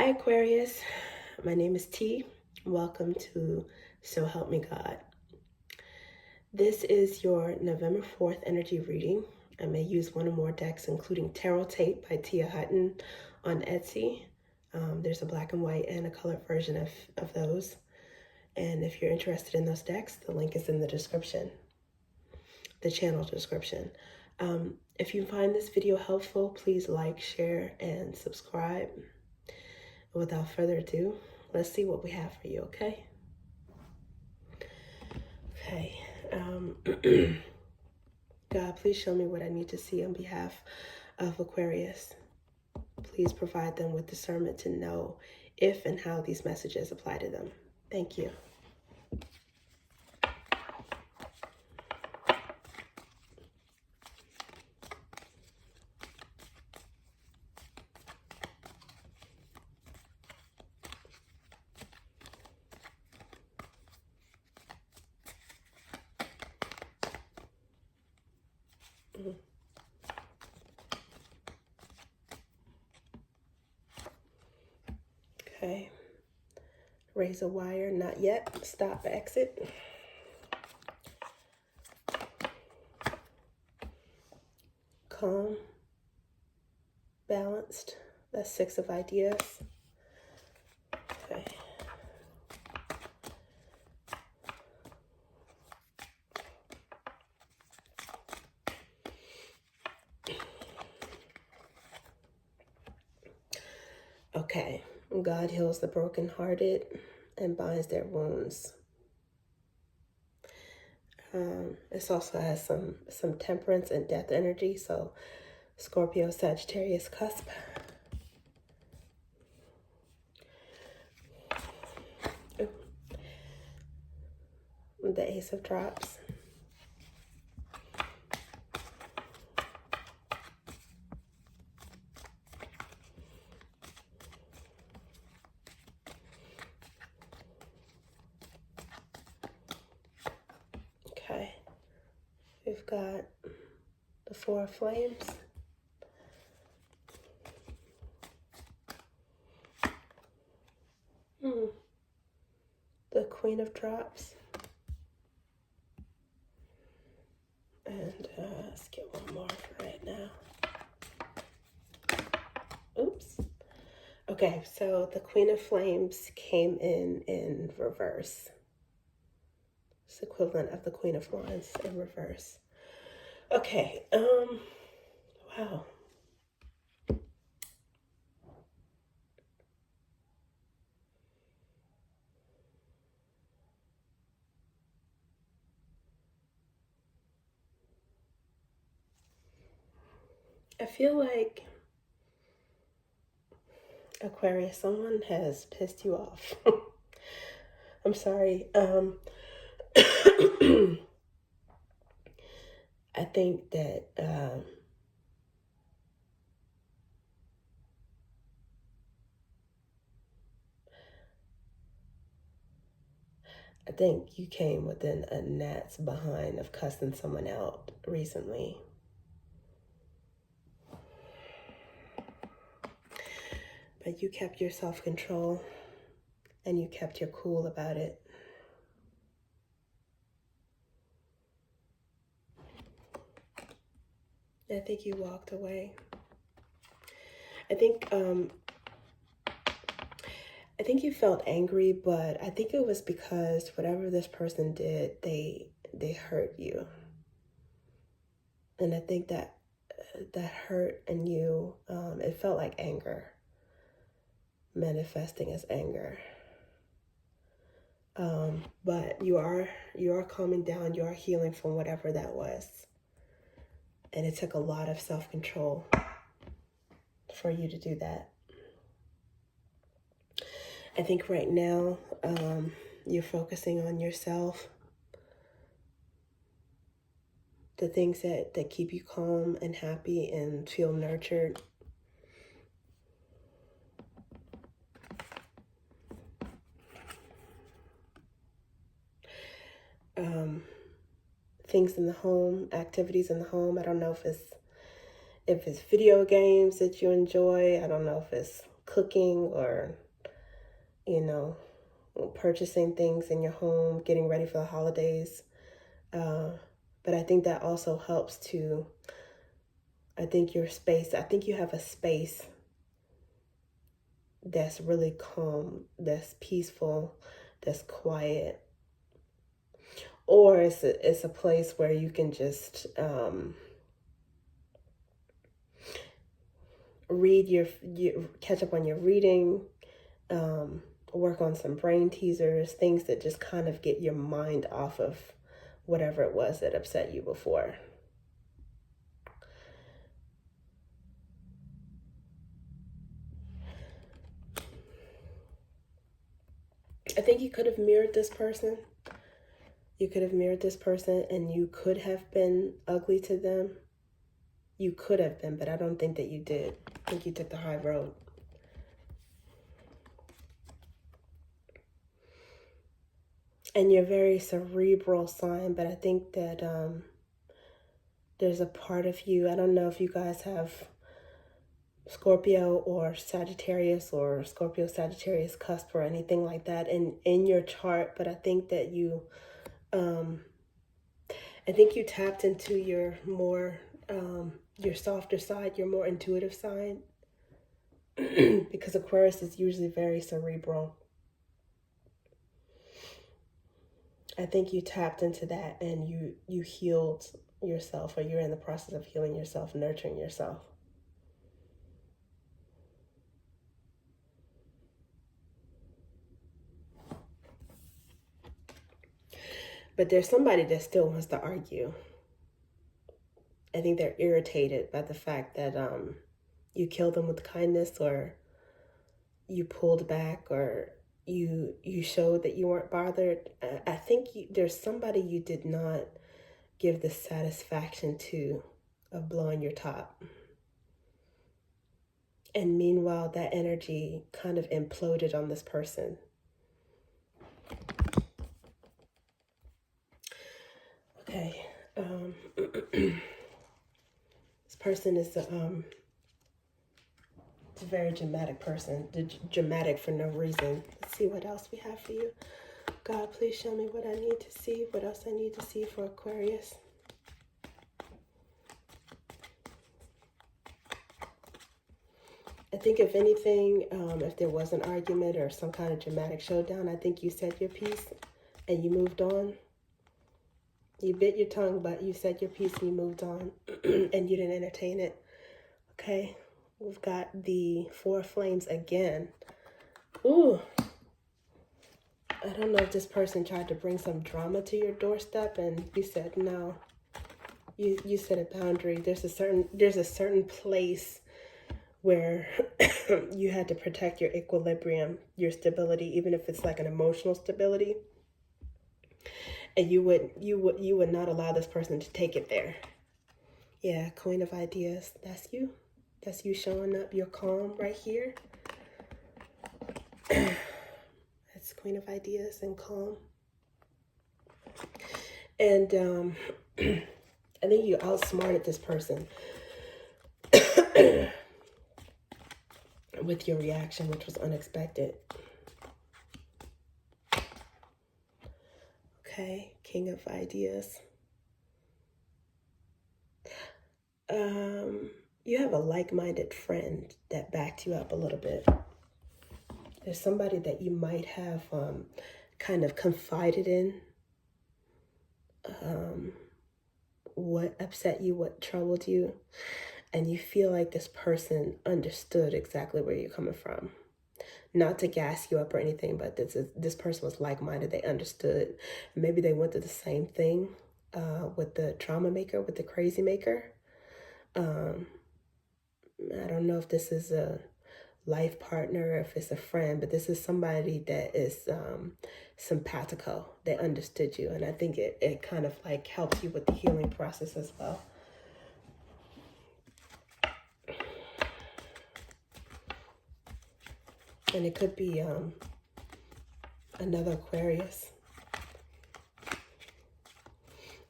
Hi Aquarius, my name is T. Welcome to So Help Me God. This is your November 4th energy reading. I may use one or more decks, including Tarot Tape by Tia Hutton on Etsy. There's a black and white and a colored version of those. And if you're interested in those decks, the link is in the description, the channel description. If you find this video helpful, please like, share, and subscribe. Without further ado, let's see what we have for you, okay? Okay. God, please show me what I need to see on behalf of Aquarius. Please provide them with discernment to know if and how these messages apply to them. Thank you. Okay. Raise a wire, not yet. Stop, exit. Calm. Balanced. That's 6 of ideas. Okay. Okay. God heals the brokenhearted and binds their wounds. This also has some temperance and death energy, so Scorpio, Sagittarius cusp. Ooh. The Ace of Drops. Okay, we've got the 4 of Flames. The Queen of Drops. And let's get one more for right now. Oops. Okay, so the Queen of Flames came in reverse. It's the equivalent of the Queen of Wands in reverse. Okay, wow. I feel like, Aquarius, someone has pissed you off. I'm sorry. I think that I think you came within a gnat's behind of cussing someone out recently. But you kept your self-control and you kept your cool about it. I think you walked away. I think you felt angry, but I think it was because whatever this person did, they hurt you. And I think that hurt in you, it felt like anger, manifesting as anger. But you are calming down, you are healing from whatever that was. And it took a lot of self-control for you to do that. I think right now, you're focusing on yourself, the things that keep you calm and happy and feel nurtured. Things in the home, activities in the home. I don't know if it's video games that you enjoy. I don't know if it's cooking or, purchasing things in your home, getting ready for the holidays. But I think that also helps to, I think you have a space that's really calm, that's peaceful, that's quiet. Or it's a place where you can just catch up on your reading, work on some brain teasers, things that just kind of get your mind off of whatever it was that upset you before. I think you could have mirrored this person. You could have mirrored this person and you could have been ugly to them. You could have been, but I don't think that you did. I think you took the high road. And you're a very cerebral sign, but I think that there's a part of you, I don't know if you guys have Scorpio or Sagittarius or Scorpio Sagittarius cusp or anything like that in your chart, but I think that you tapped into your more your softer side, your more intuitive side, because Aquarius is usually very cerebral. I think you tapped into that and you healed yourself, or you're in the process of healing yourself, nurturing yourself. But there's somebody that still wants to argue. I think they're irritated by the fact that you killed them with kindness, or you pulled back, or you showed that you weren't bothered. I think there's somebody you did not give the satisfaction to of blowing your top. And meanwhile, that energy kind of imploded on this person. Okay. This person is it's a very dramatic person. Dramatic for no reason. Let's see what else we have for you. God, please show me what I need to see. What else I need to see for Aquarius. I think if anything, if there was an argument or some kind of dramatic showdown, I think you said your piece and you moved on. You bit your tongue, but you said your piece and you moved on and you didn't entertain it. Okay, we've got the Four of Flames again. Ooh. I don't know if this person tried to bring some drama to your doorstep and you said no. You set a boundary. There's a certain place where you had to protect your equilibrium, your stability, even if it's like an emotional stability. And you would not allow this person to take it there. Yeah, Queen of Ideas. That's you. That's you showing up. You're calm right here. That's Queen of Ideas and calm. And I think you outsmarted this person with your reaction, which was unexpected. Okay, King of Ideas. You have a like-minded friend that backed you up a little bit. There's somebody that you might have kind of confided in. What upset you, what troubled you. And you feel like this person understood exactly where you're coming from. Not to gas you up or anything, but this person was like-minded. They understood. Maybe they went through the same thing with the trauma maker, with the crazy maker. I don't know if this is a life partner, if it's a friend, but this is somebody that is simpatico. They understood you, and I think it kind of like helps you with the healing process as well. And it could be another Aquarius.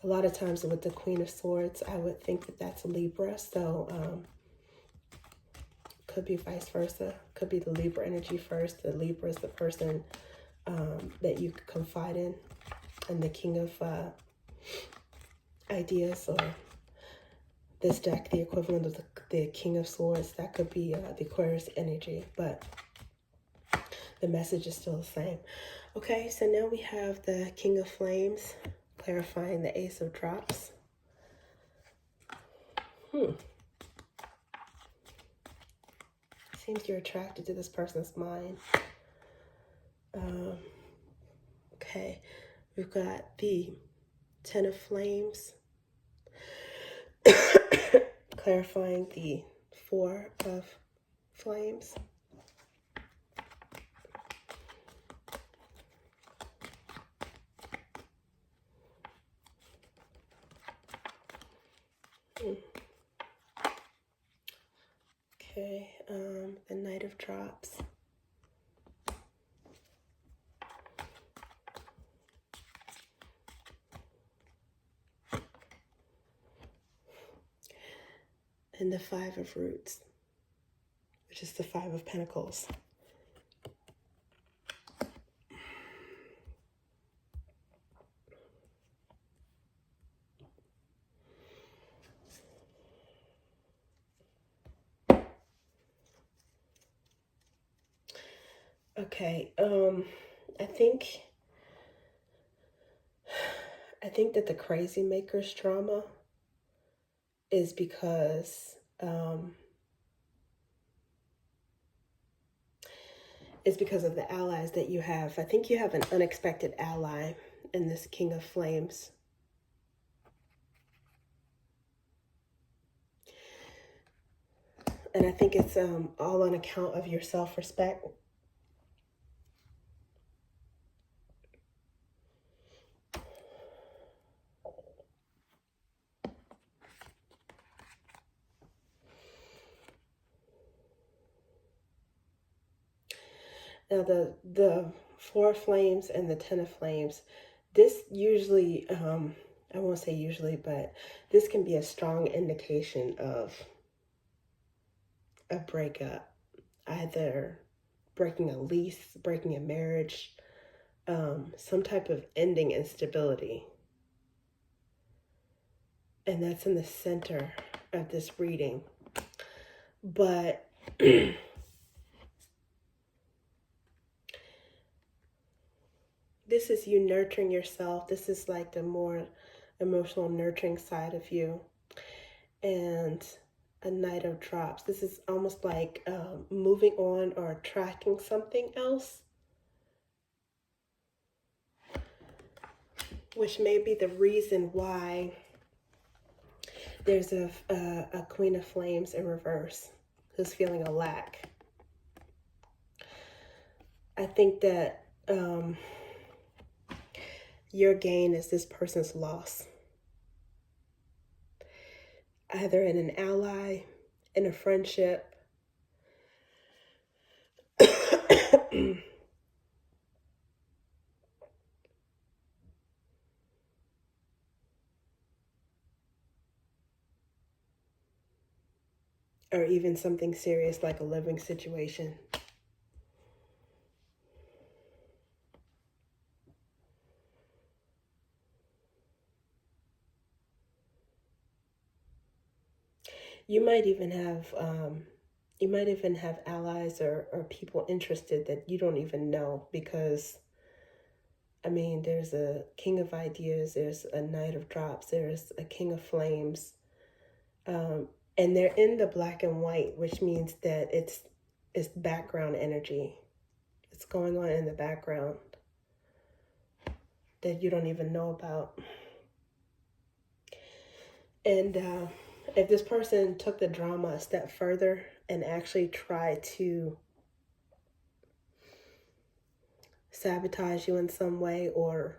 A lot of times with the Queen of Swords, I would think that that's a Libra. So Could be vice versa. Could be the Libra energy first. The Libra is the person that you confide in, and the King of ideas, or this deck, the equivalent of the King of Swords. That could be the Aquarius energy, but the message is still the same. Okay, so now we have the King of Flames, clarifying the Ace of Drops. Seems you're attracted to this person's mind. Okay, we've got the Ten of Flames, clarifying the Four of Flames. Okay, the Knight of Drops. And the Five of Roots, which is the Five of Pentacles. Okay, I think that the Crazy Maker's trauma is because of the allies that you have. I think you have an unexpected ally in this King of Flames. And I think it's all on account of your self-respect. Now the Four of Flames and the Ten of Flames, this usually, I won't say usually, but this can be a strong indication of a breakup, either breaking a lease, breaking a marriage, some type of ending instability. And that's in the center of this reading. But this is you nurturing yourself. This is like the more emotional, nurturing side of you. And a Knight of Drops. This is almost like moving on or attracting something else, which may be the reason why there's a Queen of Flames in reverse who's feeling a lack. I think that your gain is this person's loss, either in an ally, in a friendship, or even something serious like a living situation. You might even have allies or people interested that you don't even know, because I mean, there's a King of Ideas, there's a Knight of Drops, there's a King of Flames, and they're in the black and white, which means that it's background energy. It's going on in the background that you don't even know about. And if this person took the drama a step further and actually tried to sabotage you in some way, or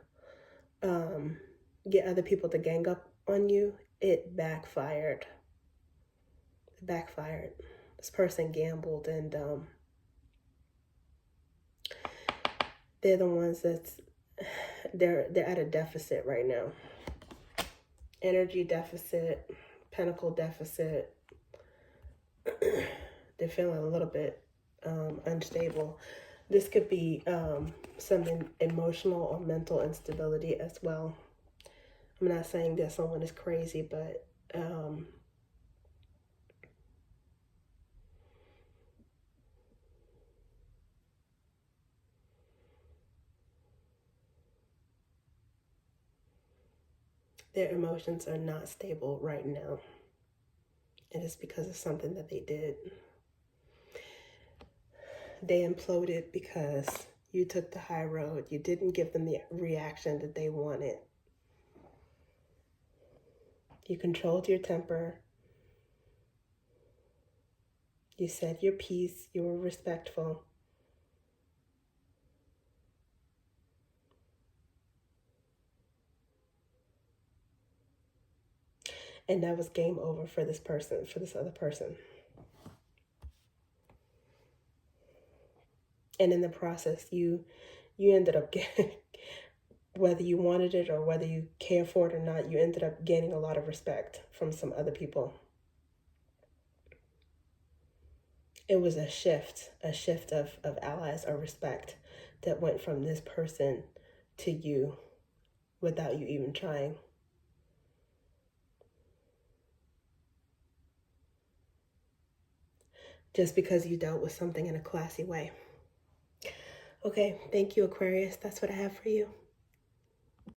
get other people to gang up on you, it backfired. It backfired. This person gambled, and they're the ones they're at a deficit right now. Energy deficit, pentacle deficit. They're they're feeling a little bit unstable. This could be some emotional or mental instability as well. I'm not saying that someone is crazy, but their emotions are not stable right now. It is because of something that they did. They imploded because you took the high road. You didn't give them the reaction that they wanted. You controlled your temper. You said your piece. You were respectful. And that was game over for this person, for this other person. And in the process, you ended up getting, whether you wanted it or whether you care for it or not, you ended up gaining a lot of respect from some other people. It was a shift of allies or respect that went from this person to you without you even trying. Just because you dealt with something in a classy way. Okay, thank you, Aquarius. That's what I have for you.